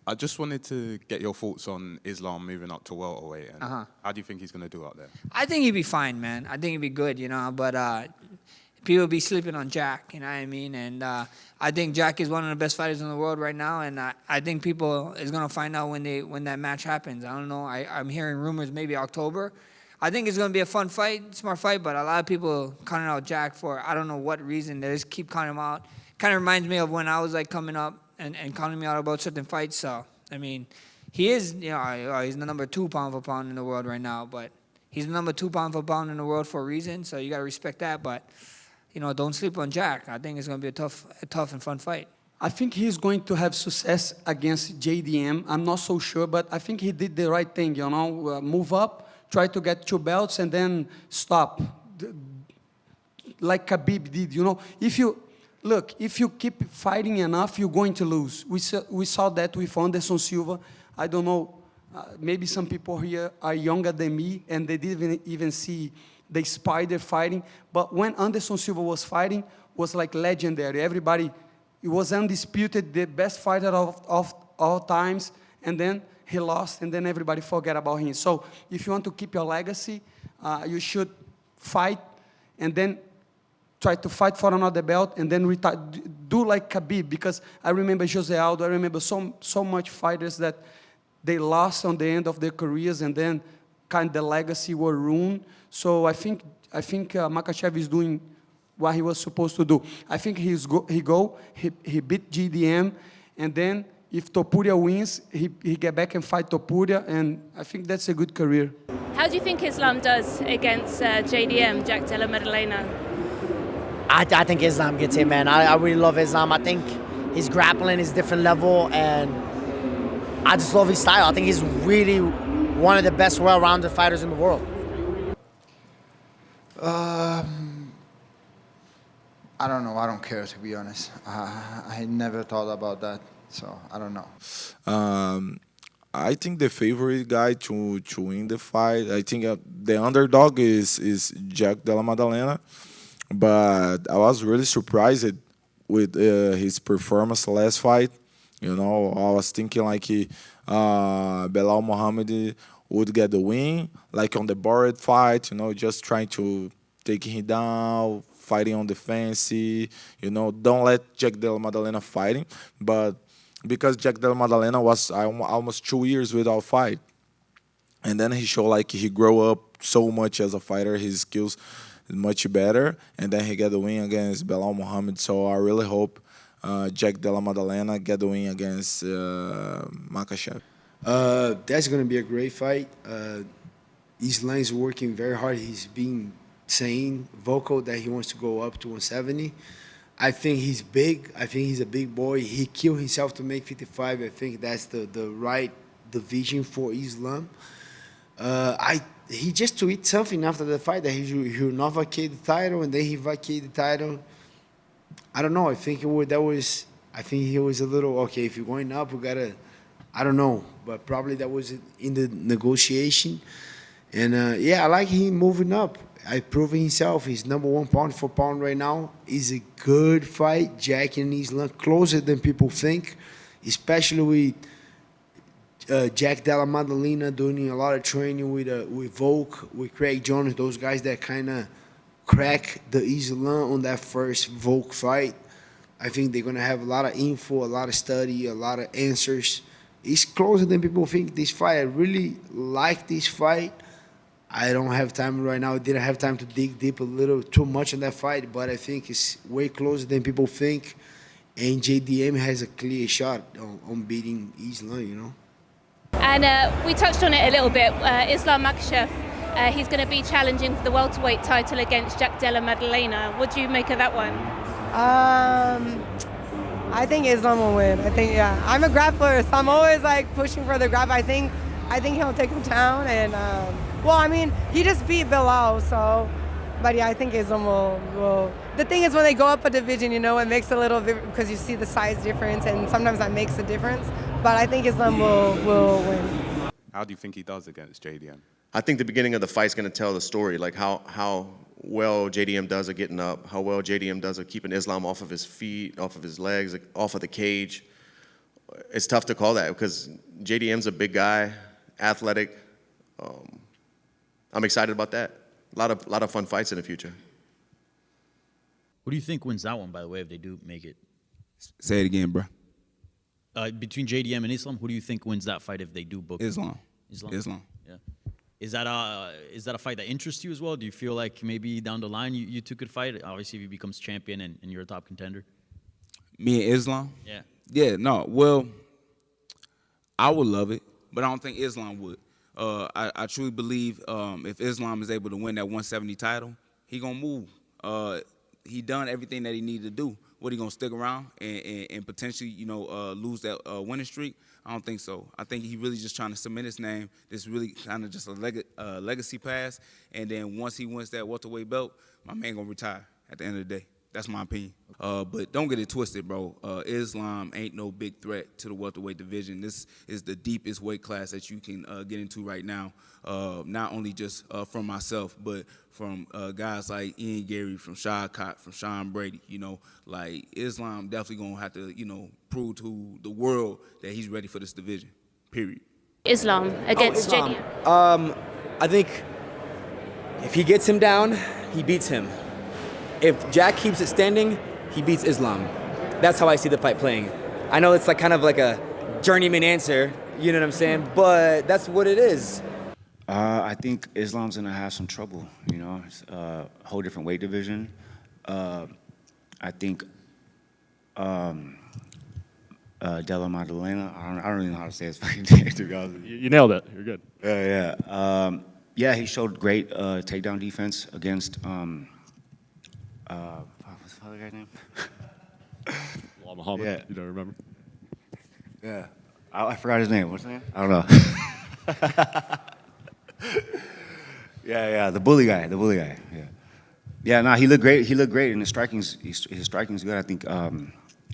I just wanted to get your thoughts on Islam moving up to welterweight. And how do you think he's going to do out there? I think he'd be fine, man. I think he'd be good, you know. But people be sleeping on Jack, you know what I mean? And I think Jack is one of the best fighters in the world right now. And I think people is going to find out when that match happens. I don't know. I'm hearing rumors maybe October. I think it's going to be a fun fight, smart fight. But a lot of people counting out Jack for I don't know what reason. They just keep counting him out. Kind of reminds me of when I was like coming up and counting me out about certain fights. So, I mean, he is, you know, he's the number 2 pound for pound in the world right now. But he's the number 2 pound for pound in the world for a reason. So you got to respect that. But, you know, don't sleep on Jack. I think it's going to be a tough and fun fight. I think he's going to have success against JDM. I'm not so sure, but I think he did the right thing, you know, move up, try to get 2 belts, and then stop. Like Khabib did, you know. If you keep fighting enough, you're going to lose. We saw that with Anderson Silva. I don't know, maybe some people here are younger than me, and they didn't even see the Spider fighting. But when Anderson Silva was fighting, was like legendary. Everybody, he was undisputed, the best fighter of all times, and then he lost, and then everybody forget about him. So if you want to keep your legacy, you should fight, and then try to fight for another belt, and then retire. Do like Khabib, because I remember Jose Aldo, I remember so much fighters that they lost on the end of their careers, and then kind of the legacy were ruined. So I think Makhachev is doing what he was supposed to do. I think he beat GDM, and then if Topuria wins, he get back and fight Topuria, and I think that's a good career. How do you think Islam does against JDM, Jack Della Maddalena? I think Islam gets him, man. I really love Islam. I think his grappling is different level, and I just love his style. I think he's really one of the best well-rounded fighters in the world. I don't know. I don't care, to be honest. I never thought about that, so I don't know. I think the favorite guy to win the fight, I think the underdog is Jack Della Maddalena. But I was really surprised with his performance last fight. You know, I was thinking like Belal Muhammad would get the win, like on the Barrett fight, you know, just trying to take him down, fighting on defense, you know, don't let Jack Della Maddalena fighting. But because Jack Della Maddalena was almost 2 years without fight, and then he showed like he grew up so much as a fighter, his skills much better, and then he got the win against Belal Muhammad. So I really hope Jack Della Maddalena get the win against Makhachev. That's going to be a great fight. Islam is working very hard. He's being vocal that he wants to go up to 170. I think he's big. I think he's a big boy. He killed himself to make 55. I think that's the right division for Islam. He just tweeted something after the fight that he will not vacate the title, and then he vacated the title. I don't know. I think he was a little, okay, if you're going up, we gotta, I don't know. But probably that was in the negotiation. And yeah, I like him moving up. I proving himself. He's number 1 pound for pound right now. It's a good fight. Jack and Islam closer than people think, especially with Jack Della Maddalena doing a lot of training with Volk, with Craig Jones, those guys that kind of crack the Islam on that first Volk fight. I think they're going to have a lot of info, a lot of study, a lot of answers. It's closer than people think, this fight. I really like this fight. I don't have time right now. I didn't have time to dig deep a little too much in that fight, but I think it's way closer than people think. And JDM has a clear shot on beating Islam, you know. And we touched on it a little bit. Islam Makhachev, he's going to be challenging for the welterweight title against Jack Della Maddalena. What do you make of that one? I think Islam will win. I think, yeah. I'm a grappler, so I'm always like pushing for the grab. I think he'll take him down. And well, I mean, he just beat Belal, so. But yeah, I think Islam will. The thing is, when they go up a division, you know, it makes a little bit, because you see the size difference, and sometimes that makes a difference. But I think Islam will win. How do you think he does against JDM? I think the beginning of the fight's going to tell the story, like how well JDM does at getting up, how well JDM does at keeping Islam off of his feet, off of his legs, off of the cage. it's tough to call that because JDM's a big guy, athletic. I'm excited about that. A lot of fun fights in the future. Who do you think wins that one, by the way, if they do make it? Say it again, bro. Between JDM and Islam, who do you think wins that fight if they do book it? Islam. Islam. Yeah. Is that a fight that interests you as well? Do you feel like maybe down the line you two could fight? Obviously, if he becomes champion and you're a top contender. Me and Islam? Yeah. Yeah, no. Well, I would love it, but I don't think Islam would. I truly believe if Islam is able to win that 170 title, he gonna move. He done everything that he needed to do. What, he gonna stick around and potentially, lose that winning streak? I don't think so. I think he really just trying to cement his name. This really kind of just a legacy pass. And then once he wins that welterweight belt, my man gonna retire at the end of the day. That's my opinion. But don't get it twisted, bro. Islam ain't no big threat to the welterweight division. This is the deepest weight class that you can get into right now. Not only just from myself, but from guys like Ian Gary, from Shadcott, from Sean Brady. Like Islam definitely gonna have to, prove to the world that he's ready for this division. Period. Islam against JDM. I think if he gets him down, he beats him. If Jack keeps it standing, he beats Islam. That's how I see the fight playing. I know it's like kind of like a journeyman answer, you know what I'm saying? But that's what it is. I think Islam's gonna have some trouble. It's a whole different weight division. I think Della Maddalena. I don't even know how to say his fucking name, to be honest with you. You nailed it. You're good. Yeah, he showed great takedown defense against. What's the other guy's name? Muhammad. Yeah. You don't remember? Yeah. I forgot his name. What's his name? I don't know. Yeah, the bully guy. Yeah. Yeah, no, he looked great. He looked great, and his striking's good. I think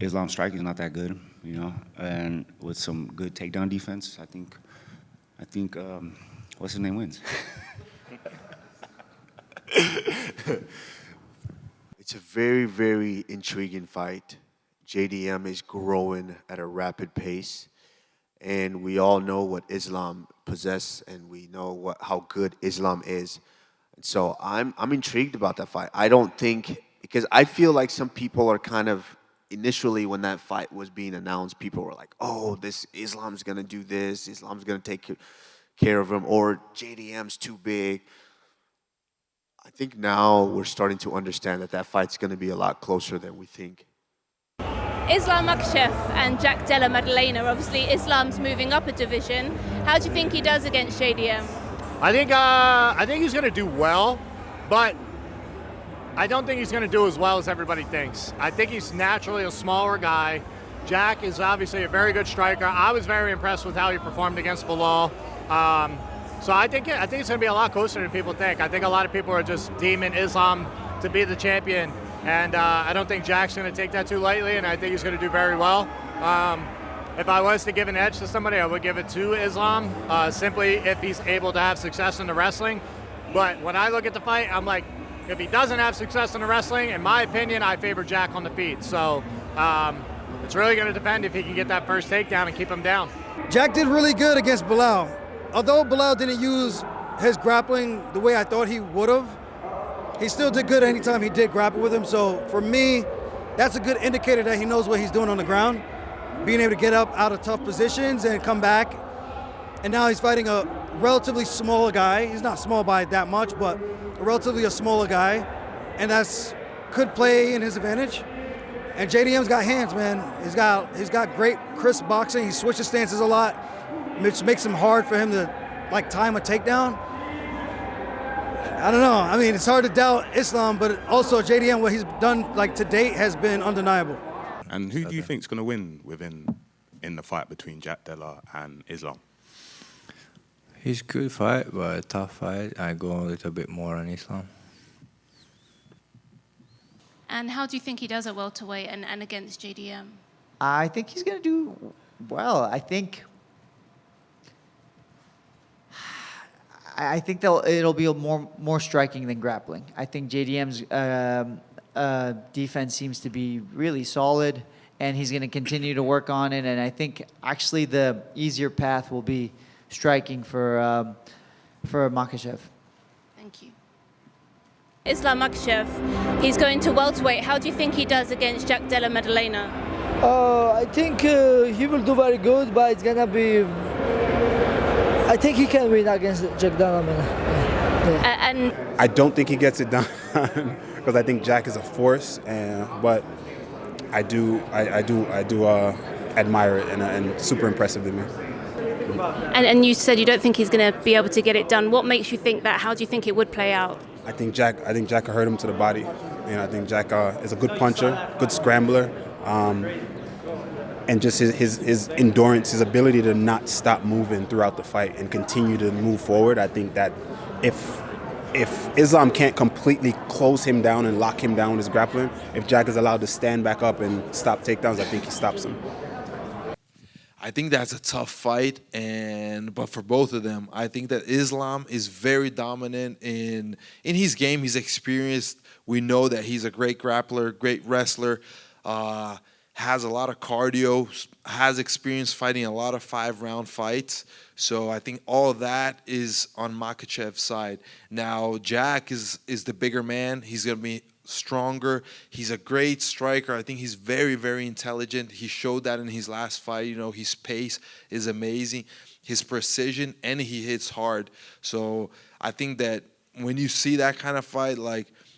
Islam's striking's not that good, and with some good takedown defense, I think what's his name wins. It's a very, very intriguing fight. JDM is growing at a rapid pace, and we all know what Islam possesses, and we know how good Islam is. And so I'm intrigued about that fight. I don't think, because I feel like some people are kind of, initially when that fight was being announced, people were like, oh, this Islam's gonna do this, Islam's gonna take care of him, or JDM's too big. I think now we're starting to understand that fight's going to be a lot closer than we think. Islam Makhachev and Jack Della Maddalena. Obviously, Islam's moving up a division. How do you think he does against JDM? I think he's going to do well, but I don't think he's going to do as well as everybody thinks. I think he's naturally a smaller guy. Jack is obviously a very good striker. I was very impressed with how he performed against Bilal. So I think it's going to be a lot closer than people think. I think a lot of people are just deeming Islam to be the champion, and I don't think Jack's going to take that too lightly, and I think he's going to do very well. If I was to give an edge to somebody, I would give it to Islam, simply if he's able to have success in the wrestling. But when I look at the fight, I'm like, if he doesn't have success in the wrestling, in my opinion, I favor Jack on the feet. So it's really going to depend if he can get that first takedown and keep him down. Jack did really good against Bilal. Although Bilal didn't use his grappling the way I thought he would have, he still did good anytime he did grapple with him. So for me, that's a good indicator that he knows what he's doing on the ground, being able to get up out of tough positions and come back. And now he's fighting a relatively smaller guy. He's not small by that much, but relatively a smaller guy, and that's could play in his advantage. And JDM's got hands, man. He's got great crisp boxing. He switches stances a lot, which makes him hard for him to time a takedown. I don't know. I mean, it's hard to doubt Islam, but also JDM, what he's done to date has been undeniable. And who do you think is going to win in the fight between Jack Della and Islam? It's a good fight, but a tough fight. I go a little bit more on Islam. And how do you think he does at welterweight and against JDM? I think he's going to do well. I think it'll be more striking than grappling. I think JDM's defense seems to be really solid, and he's going to continue to work on it. And I think actually the easier path will be striking for Makhachev. Thank you. Islam Makhachev, he's going to welterweight. How do you think he does against Jack Della Maddalena? I think he will do very good, but it's gonna be. I think he can win against Jack Della Maddalena. And I don't think he gets it done because I think Jack is a force, but I do admire it and super impressive to me. And you said you don't think he's going to be able to get it done. What makes you think that? How do you think it would play out? I think Jack could hurt him to the body. I think Jack is a good puncher, good scrambler, and just his endurance, his ability to not stop moving throughout the fight and continue to move forward. I think that if Islam can't completely close him down and lock him down with his grappling, if Jack is allowed to stand back up and stop takedowns, I think he stops him. I think that's a tough fight, but for both of them, I think that Islam is very dominant in his game. He's experienced. We know that he's a great grappler, great wrestler, has a lot of cardio, has experience fighting a lot of 5-round fights. So I think all of that is on Makhachev's side. Now Jack is the bigger man. He's going to be stronger. He's a great striker. I think he's very, very intelligent. He showed that in his last fight. His pace is amazing, his precision, and he hits hard. So I think that when you see that kind of fight,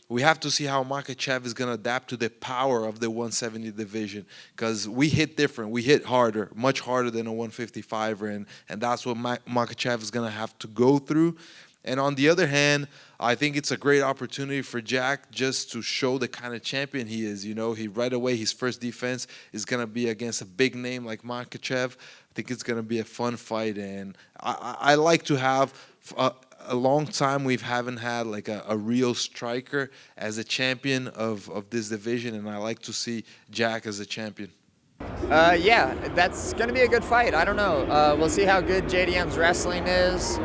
we have to see how Makhachev is going to adapt to the power of the 170 division, because we hit different. We hit harder, much harder than a 155er, and that's what Makhachev is going to have to go through. And on the other hand, I think it's a great opportunity for Jack just to show the kind of champion he is. He right away, his first defense is going to be against a big name like Makhachev. I think it's going to be a fun fight, and I like to have a long time we haven't had a real striker as a champion of this division, and I like to see Jack as a champion. Yeah, that's going to be a good fight. I don't know. We'll see how good JDM's wrestling is.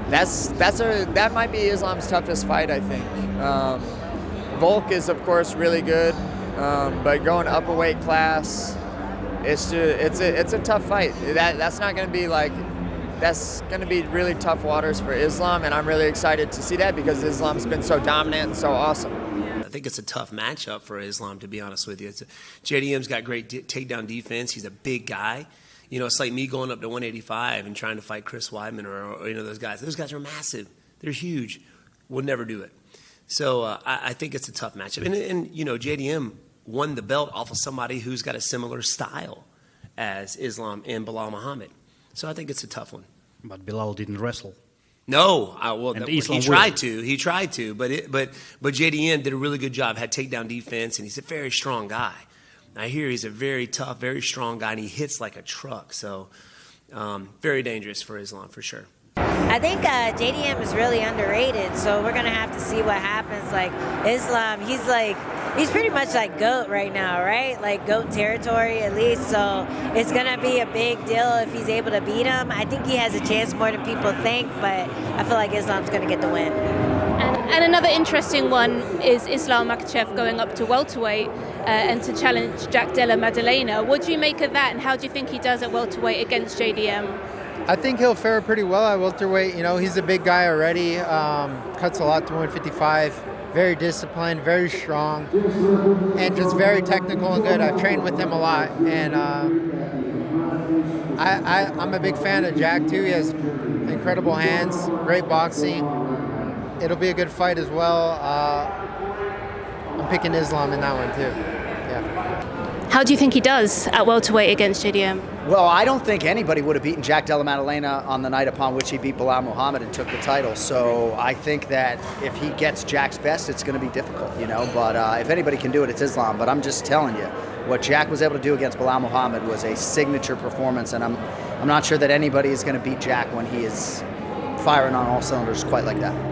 That might be Islam's toughest fight, I think. Volk is, of course, really good, but going up a weight class, it's a tough fight. That's not going to be that's going to be really tough waters for Islam, and I'm really excited to see that because Islam's been so dominant and so awesome. I think it's a tough matchup for Islam, to be honest with you. JDM's got great takedown defense. He's a big guy. It's like me going up to 185 and trying to fight Chris Weidman or those guys. Those guys are massive. They're huge. We'll never do it. So I think it's a tough matchup. And JDM won the belt off of somebody who's got a similar style as Islam and Bilal Muhammad. So I think it's a tough one. But Bilal didn't wrestle. No, he tried to, but JDM did a really good job. Had takedown defense, and he's a very strong guy. I hear he's a very tough, very strong guy, and he hits like a truck. So very dangerous for Islam for sure. I think JDM is really underrated, so we're gonna have to see what happens. Islam, he's pretty much like GOAT right now, right? GOAT territory at least. So it's gonna be a big deal if he's able to beat him. I think he has a chance more than people think, but I feel like Islam's gonna get the win. And another interesting one is Islam Makhachev going up to welterweight and to challenge Jack Della Maddalena. What do you make of that, and how do you think he does at welterweight against JDM? I think he'll fare pretty well at welterweight. He's a big guy already, cuts a lot to 155, very disciplined, very strong, and just very technical and good. I've trained with him a lot, and I'm a big fan of Jack too. He has incredible hands, great boxing. It'll be a good fight as well. I'm picking Islam in that one too. Yeah. How do you think he does at welterweight against JDM? Well, I don't think anybody would have beaten Jack Della Maddalena on the night upon which he beat Bilal Muhammad and took the title. So I think that if he gets Jack's best, it's going to be difficult, But if anybody can do it, it's Islam. But I'm just telling you, what Jack was able to do against Bilal Muhammad was a signature performance, and I'm not sure that anybody is going to beat Jack when he is firing on all cylinders quite like that.